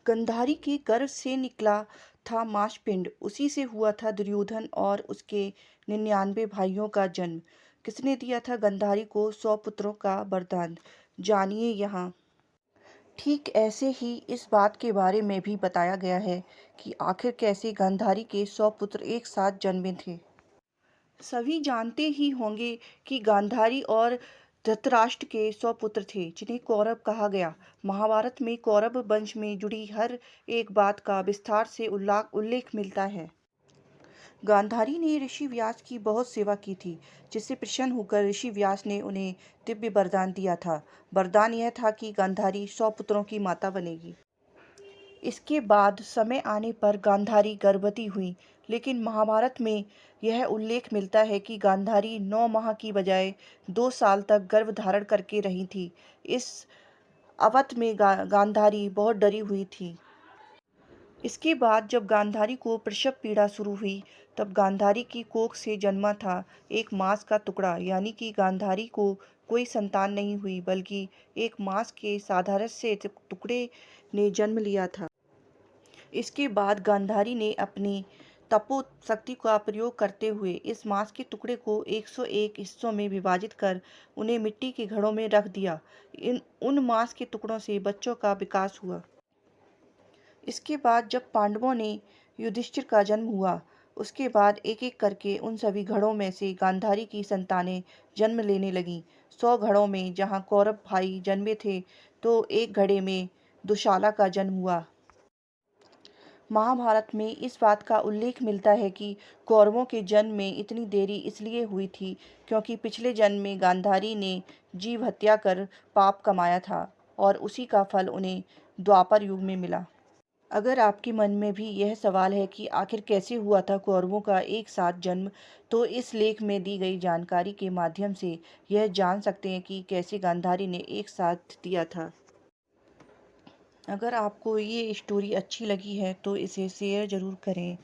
गंधारी के गर्भ से निकला था मांसपिंड, उसी से हुआ था दुर्योधन और उसके 99 भाइयों का जन्म। किसने दिया था गंधारी को 100 पुत्रों का वरदान? जानिए यहाँ। ठीक ऐसे ही इस बात के बारे में भी बताया गया है कि आखिर कैसे गांधारी के 100 पुत्र एक साथ जन्मे थे। सभी जानते ही होंगे कि गांधारी और धृतराष्ट्र के 100 पुत्र थे, जिन्हें कौरव कहा गया। महाभारत में कौरव वंश में जुड़ी हर एक बात का विस्तार से उल्लेख मिलता है। गांधारी ने ऋषि व्यास की बहुत सेवा की थी, जिससे प्रसन्न होकर ऋषि व्यास ने उन्हें दिव्य वरदान दिया था। वरदान यह था कि गांधारी 100 पुत्रों की माता बनेगी। इसके बाद समय आने पर गांधारी गर्भवती हुई, लेकिन महाभारत में यह उल्लेख मिलता है कि गांधारी 9 माह की बजाय 2 साल तक गर्भ धारण करके रही थी। इस अवध में गांधारी बहुत डरी हुई थी। इसके बाद जब गांधारी को प्रसव पीड़ा शुरू हुई, तब गांधारी की कोख से जन्मा था एक मांस का टुकड़ा, यानी कि गांधारी को कोई संतान नहीं हुई, बल्कि एक मांस के साधारण से टुकड़े ने जन्म लिया था। इसके बाद गांधारी ने अपनी तपो शक्ति का प्रयोग करते हुए इस मांस के टुकड़े को 101 हिस्सों में विभाजित कर उन्हें मिट्टी के घड़ों में रख दिया। उन मांस के टुकड़ों से बच्चों का विकास हुआ। इसके बाद जब पांडवों ने युधिष्ठिर का जन्म हुआ, उसके बाद एक एक करके उन सभी घड़ों में से गांधारी की संतानें जन्म लेने लगीं। 100 घड़ों में जहाँ कौरव भाई जन्मे थे, तो एक घड़े में दुशाला का जन्म हुआ। महाभारत में इस बात का उल्लेख मिलता है कि कौरवों के जन्म में इतनी देरी इसलिए हुई थी क्योंकि पिछले जन्म में गांधारी ने जीव हत्या कर पाप कमाया था, और उसी का फल उन्हें द्वापर युग में मिला। अगर आपके मन में भी यह सवाल है कि आखिर कैसे हुआ था कौरवों का एक साथ जन्म, तो इस लेख में दी गई जानकारी के माध्यम से यह जान सकते हैं कि कैसे गांधारी ने एक साथ दिया था। अगर आपको ये स्टोरी अच्छी लगी है तो इसे शेयर ज़रूर करें।